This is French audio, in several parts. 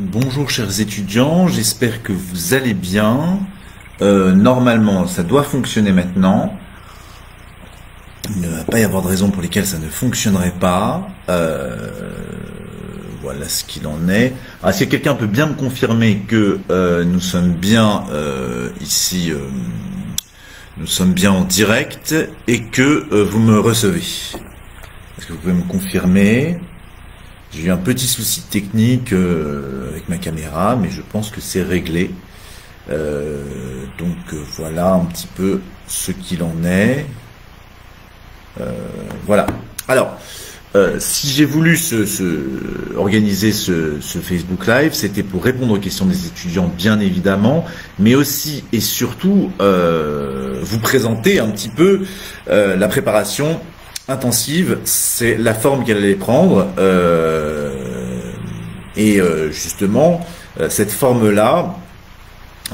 Bonjour chers étudiants, j'espère que vous allez bien. Normalement, ça doit fonctionner maintenant. Il ne va pas y avoir de raison pour lesquelles ça ne fonctionnerait pas. Voilà ce qu'il en est. Est-ce que quelqu'un peut bien me confirmer que nous sommes bien ici, nous sommes bien en direct et que vous me recevez? Est-ce que vous pouvez me confirmer? J'ai eu un petit souci technique avec ma caméra, mais je pense que c'est réglé. Donc voilà un petit peu ce qu'il en est. Voilà. Alors, si j'ai voulu organiser ce Facebook Live, c'était pour répondre aux questions des étudiants, bien évidemment, mais aussi et surtout vous présenter un petit peu la préparation intensive, c'est la forme qu'elle allait prendre, et justement cette forme-là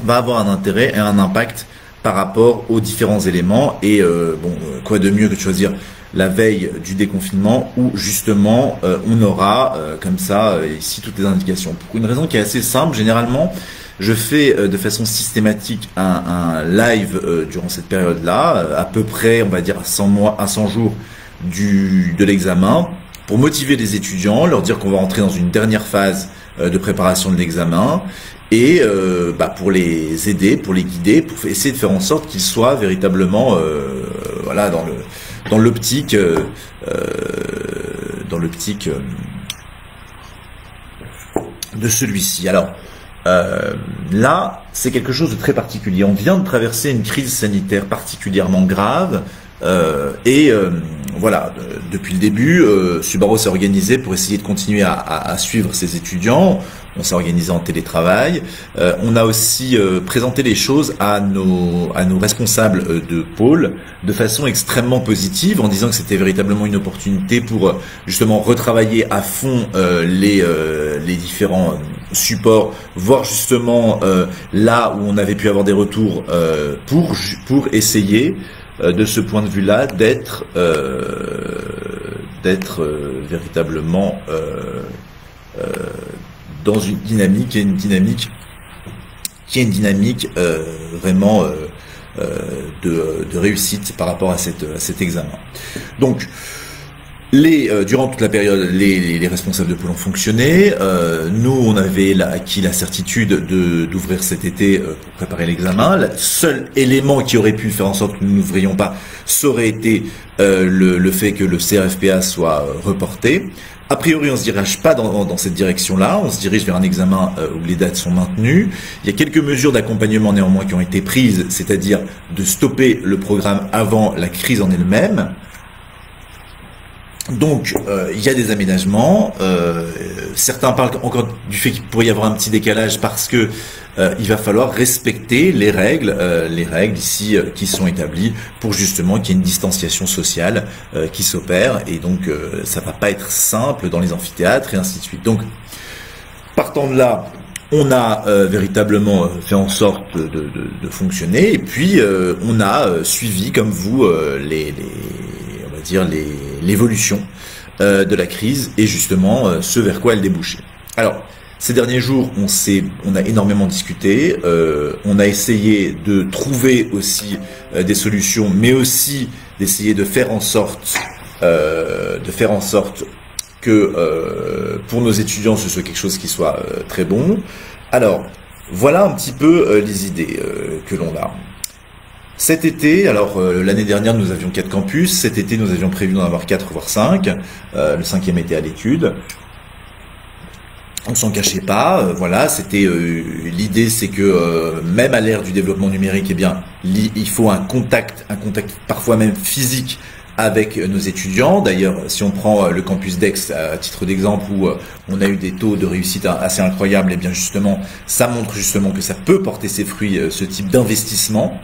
va avoir un intérêt et un impact par rapport aux différents éléments. Et quoi de mieux que de choisir la veille du déconfinement où justement on aura comme ça ici toutes les indications, pour une raison qui est assez simple. Généralement je fais de façon systématique un live durant cette période-là, à peu près on va dire à 100 jours de l'examen, pour motiver les étudiants, leur dire qu'on va rentrer dans une dernière phase de préparation de l'examen, et pour les aider, pour les guider, pour essayer de faire en sorte qu'ils soient véritablement voilà, dans l'optique de celui-ci. Alors là, c'est quelque chose de très particulier. On vient de traverser une crise sanitaire particulièrement grave. Voilà, depuis le début, Subaru s'est organisé pour essayer de continuer à suivre ses étudiants. On s'est organisé en télétravail. On a aussi présenté les choses à nos responsables de pôle de façon extrêmement positive, en disant que c'était véritablement une opportunité pour justement retravailler à fond les différents supports, voir justement là où on avait pu avoir des retours pour essayer de ce point de vue-là, d'être véritablement dans une dynamique qui est une dynamique vraiment de réussite par rapport à cet examen. Donc durant toute la période, les responsables de pôle ont fonctionné. Nous, on avait acquis la certitude d'ouvrir cet été pour préparer l'examen. Le seul élément qui aurait pu faire en sorte que nous n'ouvrions pas, ça aurait été le fait que le CRFPA soit reporté. A priori, on se dirige pas dans cette direction-là. On se dirige vers un examen où les dates sont maintenues. Il y a quelques mesures d'accompagnement néanmoins qui ont été prises, c'est-à-dire de stopper le programme avant la crise en elle-même. Donc, il y a des aménagements. Certains parlent encore du fait qu'il pourrait y avoir un petit décalage parce que il va falloir respecter les règles ici qui sont établies pour justement qu'il y ait une distanciation sociale qui s'opère, et donc ça va pas être simple dans les amphithéâtres et ainsi de suite. Donc, partant de là, on a véritablement fait en sorte de fonctionner, et puis on a suivi comme vous l'évolution de la crise et justement ce vers quoi elle débouchait. Alors, ces derniers jours, on a énormément discuté, on a essayé de trouver aussi des solutions, mais aussi d'essayer de faire en sorte que pour nos étudiants ce soit quelque chose qui soit très bon. Alors, voilà un petit peu les idées que l'on a. Cet été, alors l'année dernière nous avions 4 campus, cet été nous avions prévu d'en avoir 4 voire 5, le 5e était à l'étude. On s'en cachait pas, voilà, c'était l'idée, c'est que même à l'ère du développement numérique, eh bien, il faut un contact parfois même physique avec nos étudiants. D'ailleurs, si on prend le campus d'Aix à titre d'exemple, où on a eu des taux de réussite assez incroyables, eh bien justement, ça montre justement que ça peut porter ses fruits, ce type d'investissement.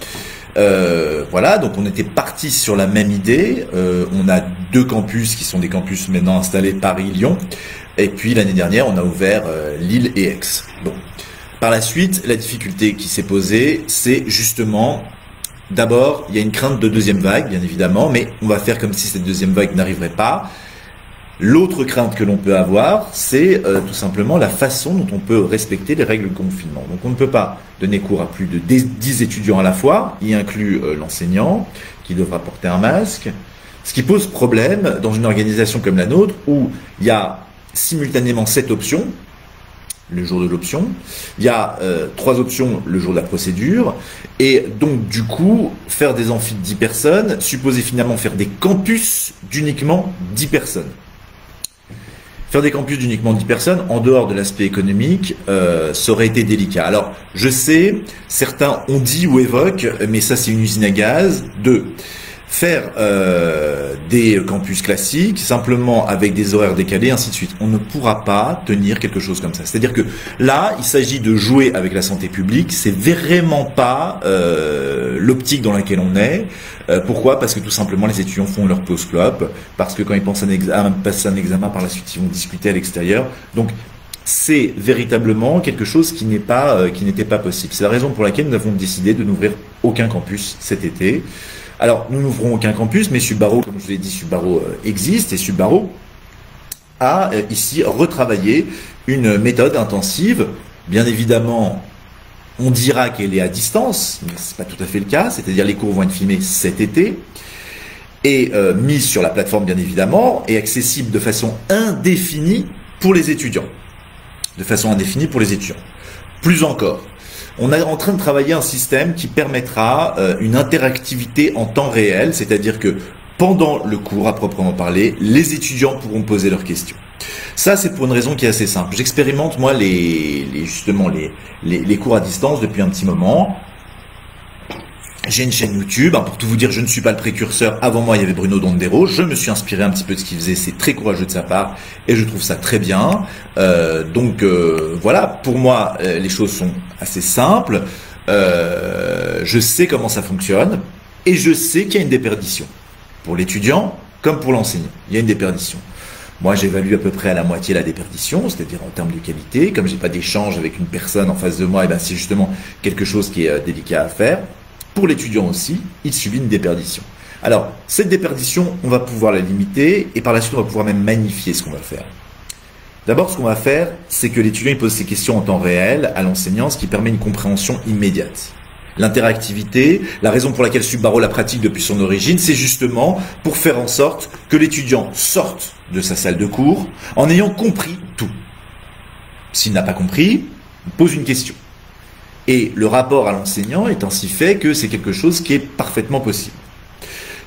Voilà, donc on était parti sur la même idée. On a 2 campus qui sont des campus maintenant installés, Paris, Lyon. Et puis l'année dernière, on a ouvert Lille et Aix. Bon. Par la suite, la difficulté qui s'est posée, c'est justement, d'abord, il y a une crainte de deuxième vague, bien évidemment, mais on va faire comme si cette deuxième vague n'arriverait pas. L'autre crainte que l'on peut avoir, c'est tout simplement la façon dont on peut respecter les règles de confinement. Donc on ne peut pas donner cours à plus de 10 étudiants à la fois, y inclut l'enseignant qui devra porter un masque, ce qui pose problème dans une organisation comme la nôtre où il y a simultanément 7 options, le jour de l'option, il y a 3 options le jour de la procédure, et donc du coup, faire des amphis de 10 personnes, supposer finalement faire des campus d'uniquement 10 personnes. Faire des campus d'uniquement 10 personnes, en dehors de l'aspect économique, ça aurait été délicat. Alors, je sais, certains ont dit ou évoquent, mais ça c'est une usine à gaz, de faire des campus classiques, simplement avec des horaires décalés, ainsi de suite. On ne pourra pas tenir quelque chose comme ça. C'est-à-dire que là, il s'agit de jouer avec la santé publique, c'est vraiment pas l'optique dans laquelle on est. Pourquoi? Parce que tout simplement, les étudiants font leur pause clope, parce que quand ils pensent à passer un examen, par la suite, ils vont discuter à l'extérieur. Donc, c'est véritablement quelque chose qui n'était pas possible. C'est la raison pour laquelle nous avons décidé de n'ouvrir aucun campus cet été. Alors, nous n'ouvrons aucun campus, mais Subaru, comme je vous l'ai dit, Subaru existe, et Subaru a ici retravaillé une méthode intensive. Bien évidemment, on dira qu'elle est à distance, mais ce n'est pas tout à fait le cas, c'est-à-dire les cours vont être filmés cet été, et mis sur la plateforme bien évidemment, et accessible de façon indéfinie pour les étudiants. De façon indéfinie pour les étudiants. Plus encore, on est en train de travailler un système qui permettra une interactivité en temps réel, c'est-à-dire que pendant le cours à proprement parler, les étudiants pourront poser leurs questions. Ça, c'est pour une raison qui est assez simple. J'expérimente moi justement les cours à distance depuis un petit moment. J'ai une chaîne YouTube, pour tout vous dire, je ne suis pas le précurseur. Avant moi, il y avait Bruno Dondero. Je me suis inspiré un petit peu de ce qu'il faisait. C'est très courageux de sa part et je trouve ça très bien. Voilà, pour moi, les choses sont assez simples. Je sais comment ça fonctionne et je sais qu'il y a une déperdition. Pour l'étudiant comme pour l'enseignant, il y a une déperdition. Moi, j'évalue à peu près à la moitié la déperdition, c'est-à-dire en termes de qualité. Comme j'ai pas d'échange avec une personne en face de moi, c'est justement quelque chose qui est délicat à faire. Pour l'étudiant aussi, il subit une déperdition. Alors, cette déperdition, on va pouvoir la limiter et par la suite, on va pouvoir même magnifier ce qu'on va faire. D'abord, ce qu'on va faire, c'est que l'étudiant il pose ses questions en temps réel à l'enseignant, ce qui permet une compréhension immédiate. L'interactivité, la raison pour laquelle Subaru la pratique depuis son origine, c'est justement pour faire en sorte que l'étudiant sorte de sa salle de cours en ayant compris tout. S'il n'a pas compris, il pose une question. Et le rapport à l'enseignant est ainsi fait que c'est quelque chose qui est parfaitement possible.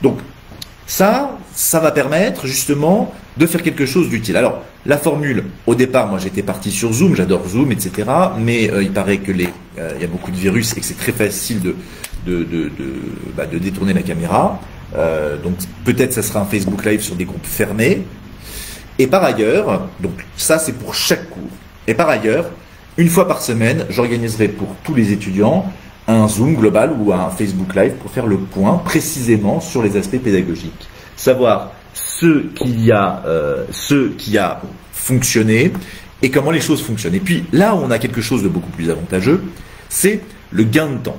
Donc, ça va permettre justement de faire quelque chose d'utile. Alors, la formule, au départ, moi j'étais parti sur Zoom, j'adore Zoom, etc. Mais il paraît que il y a beaucoup de virus et que c'est très facile de détourner la caméra. Donc peut-être ça sera un Facebook Live sur des groupes fermés. Et par ailleurs, donc ça c'est pour chaque cours. Et par ailleurs, une fois par semaine, j'organiserai pour tous les étudiants un Zoom global ou un Facebook Live pour faire le point précisément sur les aspects pédagogiques. Savoir ce qui a fonctionné et comment les choses fonctionnent. Et puis là où on a quelque chose de beaucoup plus avantageux, c'est le gain de temps.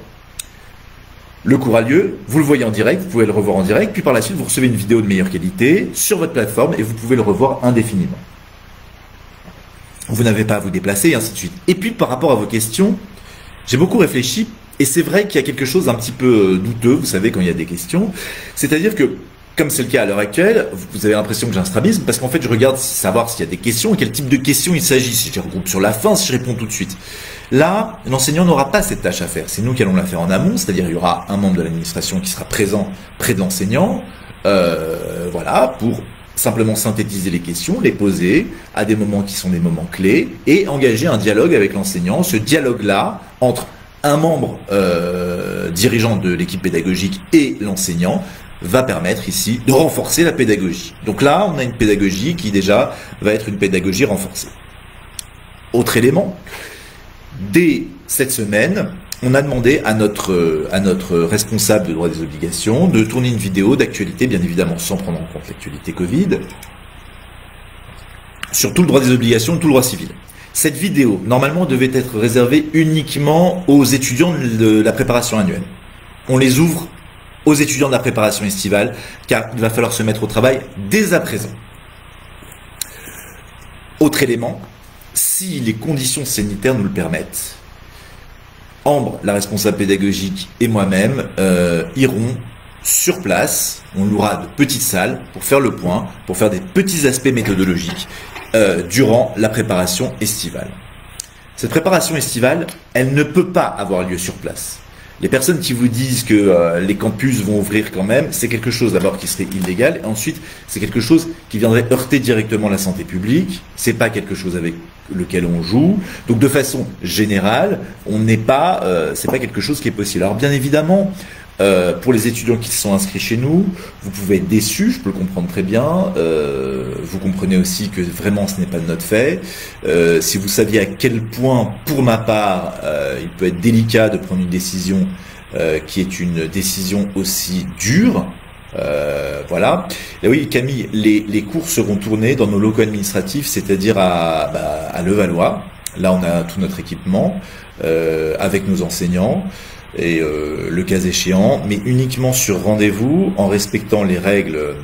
Le cours a lieu, vous le voyez en direct, vous pouvez le revoir en direct, puis par la suite vous recevez une vidéo de meilleure qualité sur votre plateforme et vous pouvez le revoir indéfiniment. Vous n'avez pas à vous déplacer et ainsi de suite. Et puis par rapport à vos questions, j'ai beaucoup réfléchi et c'est vrai qu'il y a quelque chose d'un petit peu douteux, vous savez, quand il y a des questions. C'est-à-dire que, comme c'est le cas à l'heure actuelle, vous avez l'impression que j'ai un strabisme parce qu'en fait je regarde savoir s'il y a des questions et quel type de questions il s'agit, si je les regroupe sur la fin, si je réponds tout de suite. Là, l'enseignant n'aura pas cette tâche à faire, c'est nous qui allons la faire en amont, c'est-à-dire il y aura un membre de l'administration qui sera présent près de l'enseignant, voilà, pour simplement synthétiser les questions, les poser à des moments qui sont des moments clés et engager un dialogue avec l'enseignant. Ce dialogue-là entre un membre dirigeant de l'équipe pédagogique et l'enseignant va permettre ici de renforcer la pédagogie. Donc là, on a une pédagogie qui déjà va être une pédagogie renforcée. Autre élément, dès cette semaine, on a demandé à notre responsable de droit des obligations de tourner une vidéo d'actualité, bien évidemment sans prendre en compte l'actualité Covid, sur tout le droit des obligations et tout le droit civil. Cette vidéo, normalement, devait être réservée uniquement aux étudiants de la préparation annuelle. On les ouvre aux étudiants de la préparation estivale, car il va falloir se mettre au travail dès à présent. Autre élément, si les conditions sanitaires nous le permettent, Ambre, la responsable pédagogique, et moi-même irons sur place. On louera de petites salles pour faire le point, pour faire des petits aspects méthodologiques durant la préparation estivale. Cette préparation estivale, elle ne peut pas avoir lieu sur place. Les personnes qui vous disent que les campus vont ouvrir quand même, c'est quelque chose d'abord qui serait illégal, et ensuite c'est quelque chose qui viendrait heurter directement la santé publique. C'est pas quelque chose avec lequel on joue. Donc de façon générale, on n'est pas, c'est pas quelque chose qui est possible. Alors bien évidemment, pour les étudiants qui se sont inscrits chez nous, vous pouvez être déçus, je peux le comprendre très bien. Vous comprenez aussi que vraiment ce n'est pas de notre fait. Si vous saviez à quel point, pour ma part, il peut être délicat de prendre une décision qui est une décision aussi dure. Voilà. Et oui, Camille, les cours seront tournés dans nos locaux administratifs, c'est-à-dire à Levallois. Là, on a tout notre équipement avec nos enseignants. Et le cas échéant, mais uniquement sur rendez-vous, en respectant les règles,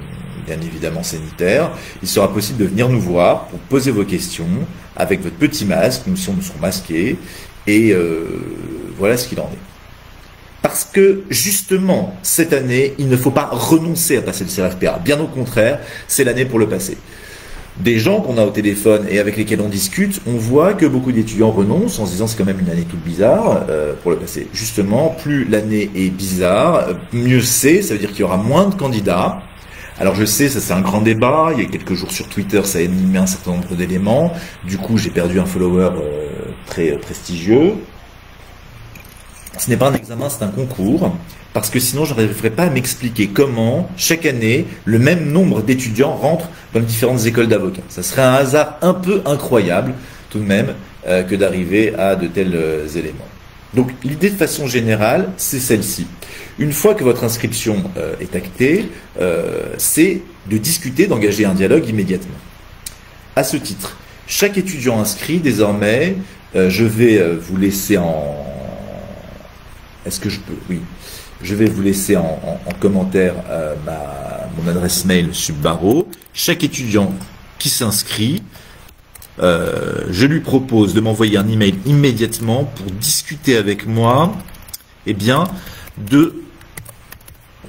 bien évidemment sanitaires. Il sera possible de venir nous voir pour poser vos questions avec votre petit masque. Nous serons masqués et voilà ce qu'il en est. Parce que justement, cette année, il ne faut pas renoncer à passer le CRFPA. Bien au contraire, c'est l'année pour le passer. Des gens qu'on a au téléphone et avec lesquels on discute, on voit que beaucoup d'étudiants renoncent en se disant c'est quand même une année toute bizarre pour le passer. Justement, plus l'année est bizarre, mieux c'est, ça veut dire qu'il y aura moins de candidats. Alors je sais, ça c'est un grand débat, il y a quelques jours sur Twitter ça a animé un certain nombre d'éléments, du coup j'ai perdu un follower très prestigieux. Ce n'est pas un examen, c'est un concours, parce que sinon je n'arriverai pas à m'expliquer comment, chaque année, le même nombre d'étudiants rentrent dans les différentes écoles d'avocats. Ça serait un hasard un peu incroyable, tout de même, que d'arriver à de tels éléments. Donc l'idée de façon générale, c'est celle-ci. Une fois que votre inscription est actée, c'est de discuter, d'engager un dialogue immédiatement. À ce titre, chaque étudiant inscrit, désormais, je vais vous laisser en... Est-ce que je peux? Oui. Je vais vous laisser en commentaire mon adresse mail Subbaro. Chaque étudiant qui s'inscrit, je lui propose de m'envoyer un email immédiatement pour discuter avec moi, eh bien, de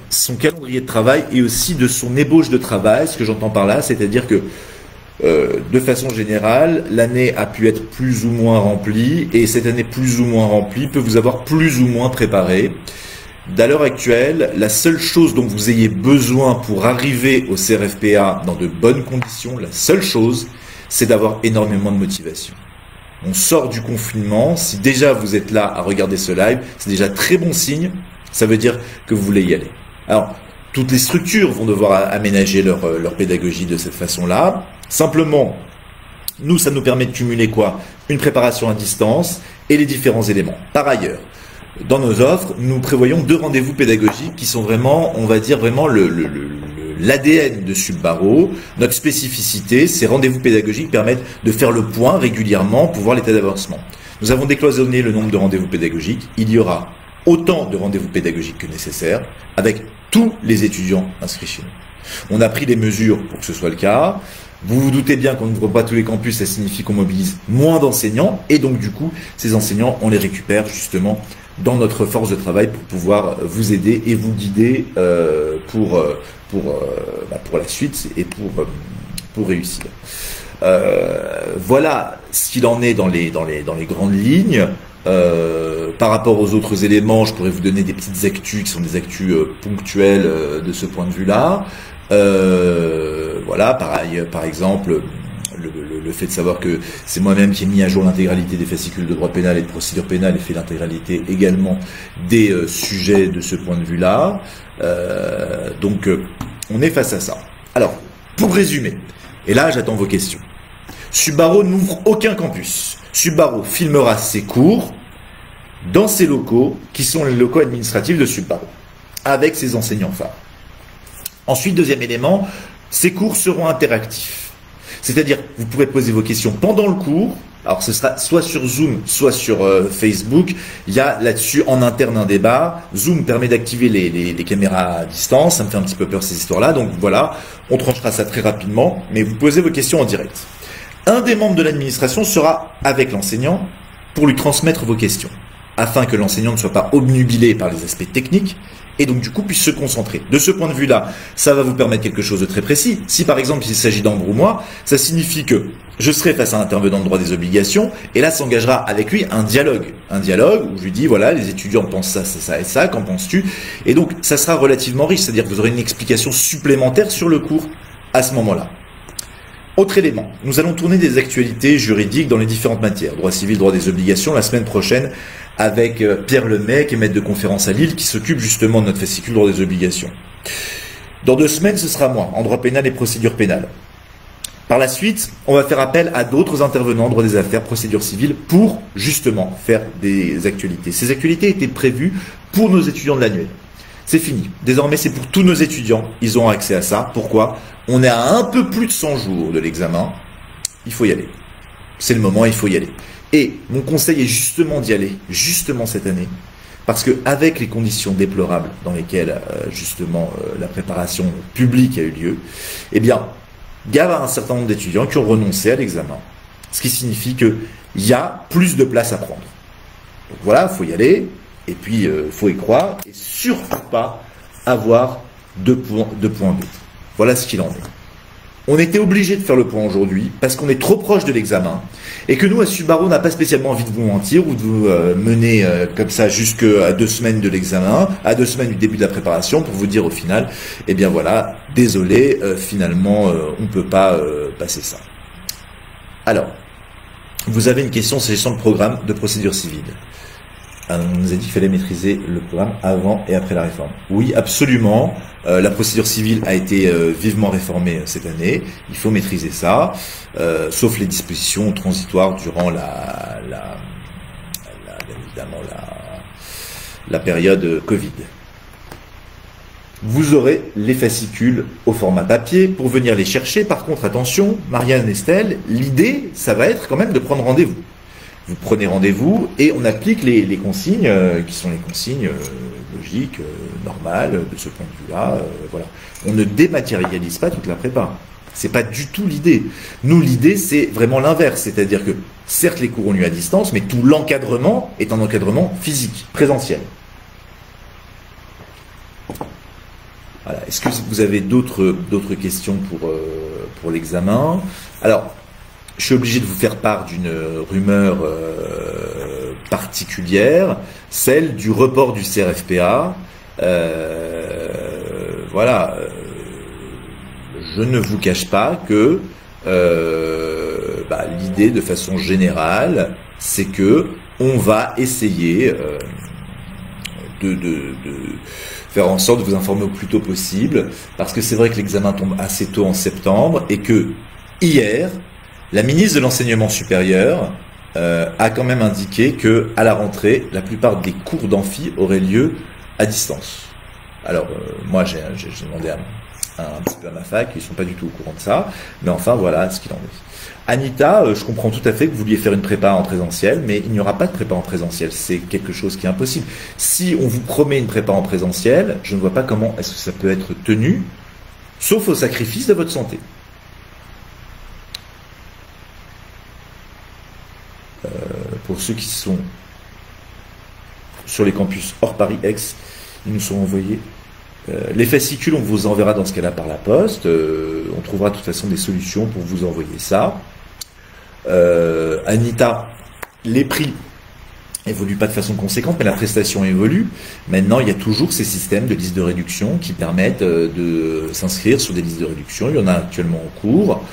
son calendrier de travail et aussi de son ébauche de travail. Ce que j'entends par là, c'est-à-dire que de façon générale, l'année a pu être plus ou moins remplie et cette année plus ou moins remplie peut vous avoir plus ou moins préparé. D'à l'heure actuelle, la seule chose dont vous ayez besoin pour arriver au CRFPA dans de bonnes conditions, la seule chose, c'est d'avoir énormément de motivation. On sort du confinement, si déjà vous êtes là à regarder ce live, c'est déjà très bon signe, ça veut dire que vous voulez y aller. Alors, toutes les structures vont devoir aménager leur pédagogie de cette façon-là. Simplement, nous, ça nous permet de cumuler quoi? Une préparation à distance et les différents éléments. Par ailleurs, dans nos offres, nous prévoyons 2 rendez-vous pédagogiques qui sont vraiment, on va dire vraiment l'ADN de Subbaro. Notre spécificité, ces rendez-vous pédagogiques permettent de faire le point régulièrement pour voir l'état d'avancement. Nous avons décloisonné le nombre de rendez-vous pédagogiques. Il y aura autant de rendez-vous pédagogiques que nécessaire avec tous les étudiants inscrits chez nous. On a pris des mesures pour que ce soit le cas. Vous vous doutez bien qu'on n'ouvre pas tous les campus, ça signifie qu'on mobilise moins d'enseignants et donc du coup, ces enseignants, on les récupère justement dans notre force de travail pour pouvoir vous aider et vous guider pour la suite et pour réussir. Voilà ce qu'il en est dans les grandes lignes. Par rapport aux autres éléments, je pourrais vous donner des petites actus qui sont des actus ponctuelles de ce point de vue-là. Voilà, pareil, par exemple, le fait de savoir que c'est moi-même qui ai mis à jour l'intégralité des fascicules de droit pénal et de procédure pénale et fait l'intégralité également des sujets de ce point de vue-là. Donc, on est face à ça. Alors, pour résumer, et là j'attends vos questions. Subbaro n'ouvre aucun campus. Subbaro filmera ses cours dans ses locaux, qui sont les locaux administratifs de Subbaro, avec ses enseignants phares. Ensuite, deuxième élément, ces cours seront interactifs. C'est-à-dire, vous pourrez poser vos questions pendant le cours. Alors, ce sera soit sur Zoom, soit sur Facebook. Il y a là-dessus en interne un débat. Zoom permet d'activer les caméras à distance. Ça me fait un petit peu peur ces histoires-là. Donc voilà, on tranchera ça très rapidement. Mais vous posez vos questions en direct. Un des membres de l'administration sera avec l'enseignant pour lui transmettre vos questions, afin que l'enseignant ne soit pas obnubilé par les aspects techniques, et donc du coup puisse se concentrer. De ce point de vue-là, ça va vous permettre quelque chose de très précis. Si par exemple il s'agit d'Ambre ou moi, ça signifie que je serai face à un intervenant de droit des obligations, et là s'engagera avec lui un dialogue. Un dialogue où je lui dis, voilà, les étudiants pensent ça, ça, ça et ça, qu'en penses-tu? Et donc ça sera relativement riche, c'est-à-dire que vous aurez une explication supplémentaire sur le cours à ce moment-là. Autre élément, nous allons tourner des actualités juridiques dans les différentes matières, droit civil, droit des obligations, la semaine prochaine, avec Pierre Lemay, qui est maître de conférence à Lille, qui s'occupe justement de notre fascicule droit des obligations. Dans 2 semaines, ce sera moi, en droit pénal et procédure pénale. Par la suite, on va faire appel à d'autres intervenants, droit des affaires, procédure civile, pour justement faire des actualités. Ces actualités étaient prévues pour nos étudiants de l'annuel. C'est fini. Désormais, c'est pour tous nos étudiants. Ils auront accès à ça. Pourquoi? On est à un peu plus de 100 jours de l'examen. Il faut y aller. C'est le moment, il faut y aller. Et mon conseil est justement d'y aller, justement cette année, parce que avec les conditions déplorables dans lesquelles la préparation publique a eu lieu, eh bien, il y a un certain nombre d'étudiants qui ont renoncé à l'examen, ce qui signifie qu'il y a plus de place à prendre. Donc voilà, il faut y aller, et puis il faut y croire, et surtout pas avoir de points B. Voilà ce qu'il en est. On était obligé de faire le point aujourd'hui parce qu'on est trop proche de l'examen et que nous, à Subaru, on n'a pas spécialement envie de vous mentir ou de vous mener comme ça jusqu'à 2 semaines de l'examen, à 2 semaines du début de la préparation pour vous dire au final, eh bien voilà, désolé, finalement, on ne peut pas passer ça. Alors, vous avez une question s'agissant le programme de procédure civile. On nous a dit qu'il fallait maîtriser le programme avant et après la réforme. Oui, absolument. La procédure civile a été vivement réformée cette année. Il faut maîtriser ça, sauf les dispositions transitoires durant bien évidemment la période Covid. Vous aurez les fascicules au format papier pour venir les chercher. Par contre, attention, Marianne, Estelle, l'idée, ça va être quand même de prendre rendez-vous. Vous prenez rendez-vous et on applique les consignes qui sont les consignes logiques, normales de ce point de vue-là. Voilà. On ne dématérialise pas toute la prépa. C'est pas du tout l'idée. Nous, l'idée, c'est vraiment l'inverse. C'est-à-dire que, certes, les cours ont lieu à distance, mais tout l'encadrement est un encadrement physique, présentiel. Voilà. Est-ce que vous avez d'autres questions pour l'examen? Alors, je suis obligé de vous faire part d'une rumeur particulière, celle du report du CRFPA. Voilà, je ne vous cache pas que l'idée de façon générale, c'est que on va essayer de faire en sorte de vous informer au plus tôt possible, parce que c'est vrai que l'examen tombe assez tôt en septembre et que hier, la ministre de l'Enseignement supérieur a quand même indiqué que à la rentrée, la plupart des cours d'amphi auraient lieu à distance. Alors, moi, j'ai demandé un petit peu à ma fac, ils ne sont pas du tout au courant de ça, mais enfin, voilà ce qu'il en est. Anita, je comprends tout à fait que vous vouliez faire une prépa en présentiel, mais il n'y aura pas de prépa en présentiel, c'est quelque chose qui est impossible. Si on vous promet une prépa en présentiel, je ne vois pas comment est-ce que ça peut être tenu, sauf au sacrifice de votre santé. Pour ceux qui sont sur les campus hors Paris-Aix, ils nous sont envoyés. Les fascicules, on vous enverra dans ce cas-là par la poste. On trouvera de toute façon des solutions pour vous envoyer ça. Anita, les prix évoluent pas de façon conséquente, mais la prestation évolue. Maintenant, il y a toujours ces systèmes de listes de réduction qui permettent de s'inscrire sur des listes de réduction. Il y en a actuellement en cours.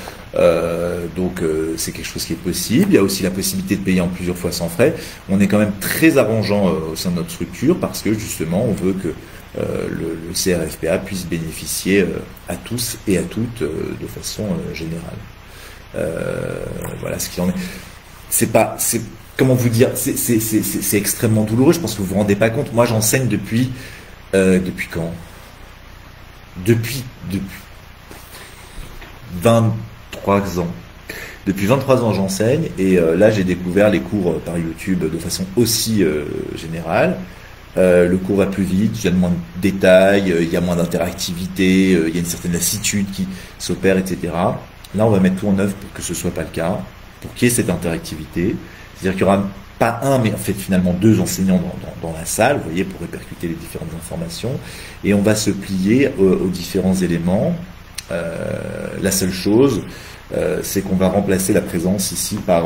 Donc c'est quelque chose qui est possible. Il y a aussi la possibilité de payer en plusieurs fois sans frais. On est quand même très arrangeant au sein de notre structure parce que justement on veut que le CRFPA puisse bénéficier à tous et à toutes de façon générale. Voilà ce qu'il en est. Comment vous dire, c'est extrêmement douloureux. Je pense que vous vous rendez pas compte. Moi, j'enseigne depuis quand? Depuis 23 ans. Depuis 23 ans, j'enseigne et là, j'ai découvert les cours par YouTube de façon aussi générale. Le cours va plus vite, il y a moins de détails, il y a moins d'interactivité, il y a une certaine lassitude qui s'opère, etc. Là, on va mettre tout en œuvre pour que ce soit pas le cas, pour qu'il y ait cette interactivité. C'est-à-dire qu'il y aura pas un, mais en fait finalement deux enseignants dans la salle, vous voyez, pour répercuter les différentes informations. Et on va se plier aux différents éléments. La seule chose, c'est qu'on va remplacer la présence ici par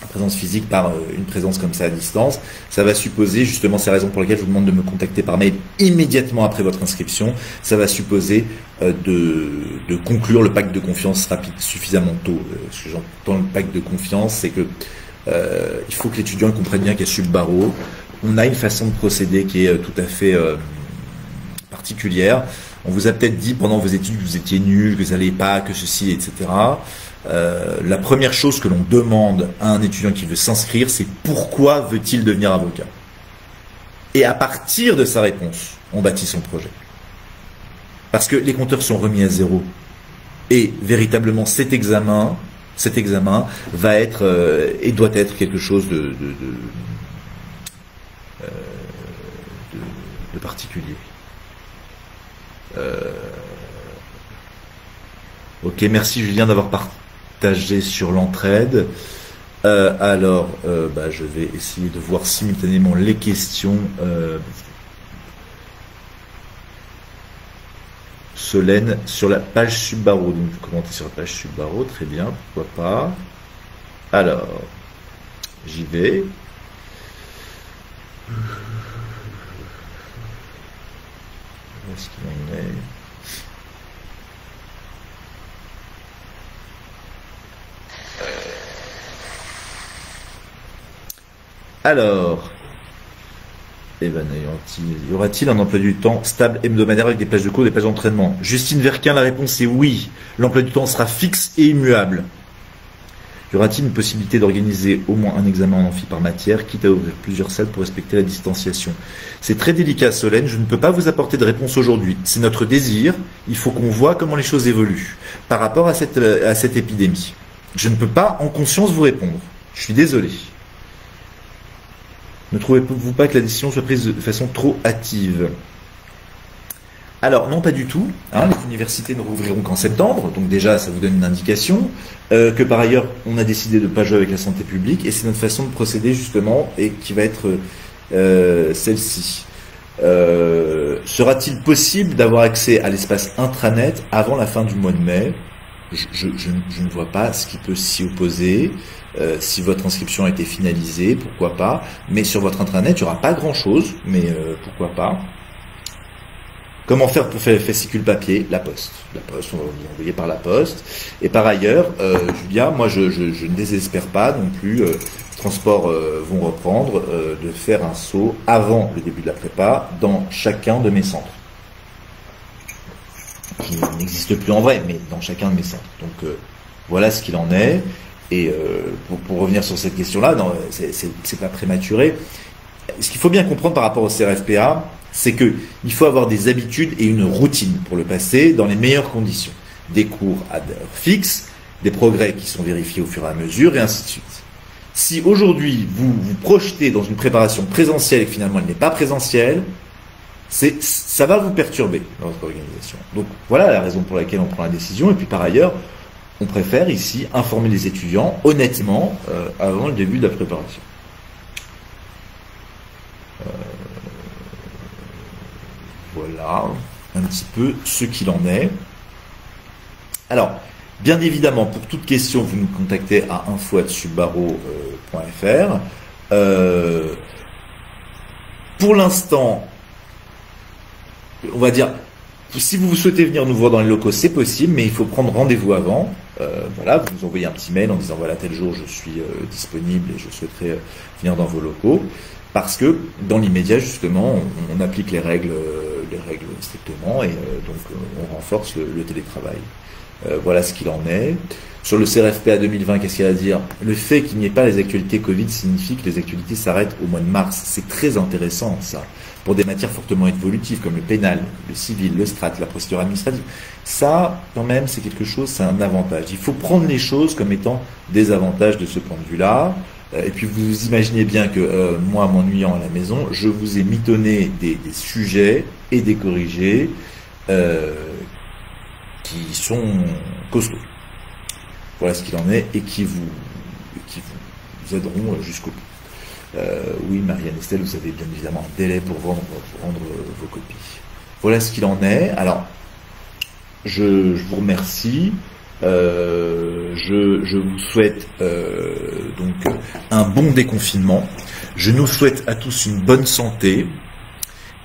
la présence physique par une présence comme ça à distance. Ça va supposer, justement, c'est la raison pour laquelle je vous demande de me contacter par mail immédiatement après votre inscription. Ça va supposer de conclure le pacte de confiance rapide, suffisamment tôt. Ce que j'entends le pacte de confiance, c'est que il faut que l'étudiant comprenne bien qu'à Subbaro, on a une façon de procéder qui est tout à fait particulière. On vous a peut-être dit pendant vos études que vous étiez nul, que vous n'allez pas, que ceci, etc. La première chose que l'on demande à un étudiant qui veut s'inscrire, c'est pourquoi veut-il devenir avocat? Et à partir de sa réponse, on bâtit son projet. Parce que les compteurs sont remis à zéro. Et véritablement, cet examen va être et doit être quelque chose de particulier. Ok, merci Julien d'avoir partagé sur l'entraide. Alors, je vais essayer de voir simultanément les questions. Solène, sur la page Subbaro, donc vous commentez sur la page Subbaro, très bien, pourquoi pas. Alors, j'y vais. Où est-ce qu'il en est? Alors, y aura-t-il un emploi du temps stable hebdomadaire avec des plages de cours, des plages d'entraînement? Justine Verquin, la réponse est oui. L'emploi du temps sera fixe et immuable. Y aura-t-il une possibilité d'organiser au moins un examen en amphi par matière, quitte à ouvrir plusieurs salles pour respecter la distanciation? C'est très délicat, Solène. Je ne peux pas vous apporter de réponse aujourd'hui. C'est notre désir. Il faut qu'on voit comment les choses évoluent par rapport à cette épidémie. Je ne peux pas en conscience vous répondre. Je suis désolé. Ne trouvez-vous pas que la décision soit prise de façon trop hâtive? Alors, non, pas du tout. Les universités ne rouvriront qu'en septembre, donc déjà, ça vous donne une indication. Que par ailleurs, on a décidé de ne pas jouer avec la santé publique, et c'est notre façon de procéder, justement, et qui va être celle-ci. Sera-t-il possible d'avoir accès à l'espace intranet avant la fin du mois de mai? Je ne vois pas ce qui peut s'y opposer. Si votre inscription a été finalisée, pourquoi pas. Mais sur votre intranet, il n'y aura pas grand-chose, mais pourquoi pas. Comment faire pour faire le fascicule papier? La poste. La poste, on va vous envoyer par la poste. Et par ailleurs, Julia, moi je ne désespère pas non plus, les transports vont reprendre, de faire un saut avant le début de la prépa dans chacun de mes centres. Qui n'existe plus en vrai, mais dans chacun de mes centres. Donc voilà ce qu'il en est. Et pour revenir sur cette question-là, c'est pas prématuré. Ce qu'il faut bien comprendre par rapport au CRFPA, c'est que il faut avoir des habitudes et une routine pour le passer dans les meilleures conditions. Des cours à heure fixe, des progrès qui sont vérifiés au fur et à mesure, et ainsi de suite. Si aujourd'hui vous vous projetez dans une préparation présentielle et que finalement elle n'est pas présentielle, ça va vous perturber dans votre organisation. Donc voilà la raison pour laquelle on prend la décision. Et puis par ailleurs, on préfère ici informer les étudiants honnêtement avant le début de la préparation. Voilà un petit peu ce qu'il en est. Alors, bien évidemment, pour toute question, vous nous contactez à info@subbaro.fr. Pour l'instant, on va dire, si vous souhaitez venir nous voir dans les locaux, c'est possible, mais il faut prendre rendez-vous avant. Voilà, vous nous envoyez un petit mail en disant voilà, tel jour je suis disponible et je souhaiterais venir dans vos locaux. Parce que dans l'immédiat, justement, on applique les règles strictement, et donc on renforce le télétravail. Voilà ce qu'il en est. Sur le CRFPA 2020, qu'est-ce qu'il y a à dire? Le fait qu'il n'y ait pas les actualités Covid signifie que les actualités s'arrêtent au mois de mars. C'est très intéressant, ça. Pour des matières fortement évolutives comme le pénal, le civil, le strat, la procédure administrative. Ça, quand même, c'est quelque chose, c'est un avantage. Il faut prendre les choses comme étant des avantages de ce point de vue-là. Et puis vous imaginez bien que moi, m'ennuyant à la maison, je vous ai mitonné des sujets et des corrigés qui sont costauds. Voilà ce qu'il en est et qui vous aideront jusqu'au bout. Oui, Marianne Estelle, vous avez bien évidemment un délai pour rendre vos copies. Voilà ce qu'il en est. Alors, je vous remercie. Je vous souhaite donc un bon déconfinement. Je nous souhaite à tous une bonne santé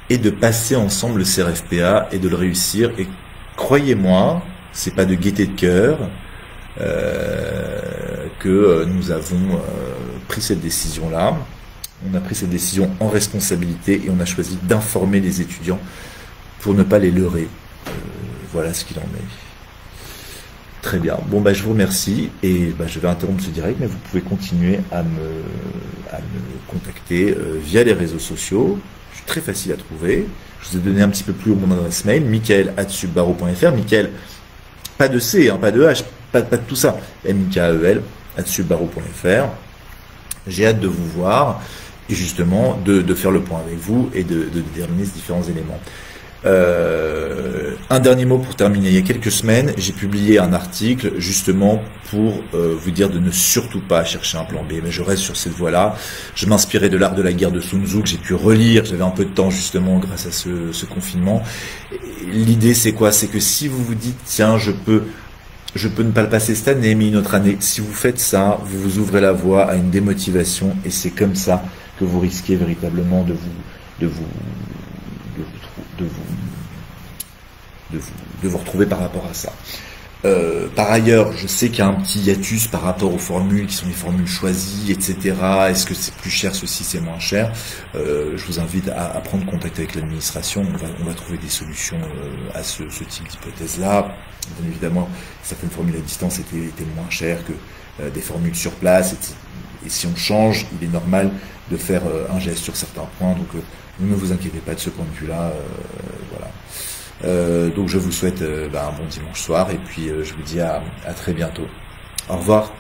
et de passer ensemble le CRFPA et de le réussir. Et croyez-moi, c'est pas de gaieté de cœur que nous avons pris cette décision-là. On a pris cette décision en responsabilité et on a choisi d'informer les étudiants pour ne pas les leurrer. Voilà ce qu'il en est. Très bien. Bon, je vous remercie et je vais interrompre ce direct, mais vous pouvez continuer à me contacter via les réseaux sociaux. Je suis très facile à trouver. Je vous ai donné un petit peu plus haut mon adresse mail, michael@subbaro.fr. Michael, pas de C, pas de H, pas de tout ça. mikael@subbaro.fr. J'ai hâte de vous voir et justement de faire le point avec vous et de déterminer ces différents éléments. Un dernier mot pour terminer. Il y a quelques semaines, j'ai publié un article justement pour vous dire de ne surtout pas chercher un plan B. Mais je reste sur cette voie-là. Je m'inspirais de l'art de la guerre de Sun Tzu que j'ai pu relire. J'avais un peu de temps justement grâce à ce confinement. L'idée c'est quoi? C'est que si vous vous dites tiens, je peux ne pas le passer cette année, mais une autre année. Si vous faites ça, vous vous ouvrez la voie à une démotivation et c'est comme ça que vous risquez véritablement de vous retrouver par rapport à ça. Par ailleurs, je sais qu'il y a un petit hiatus par rapport aux formules qui sont les formules choisies, etc. Est-ce que c'est plus cher, ceci c'est moins cher? Je vous invite à prendre contact avec l'administration. On va trouver des solutions à ce type d'hypothèse-là. Bien évidemment, certaines formules à distance étaient moins chères que des formules sur place. Et si on change, il est normal de faire un geste sur certains points. Donc, ne vous inquiétez pas de ce point de vue-là. Voilà. Donc je vous souhaite un bon dimanche soir et puis je vous dis à très bientôt. Au revoir.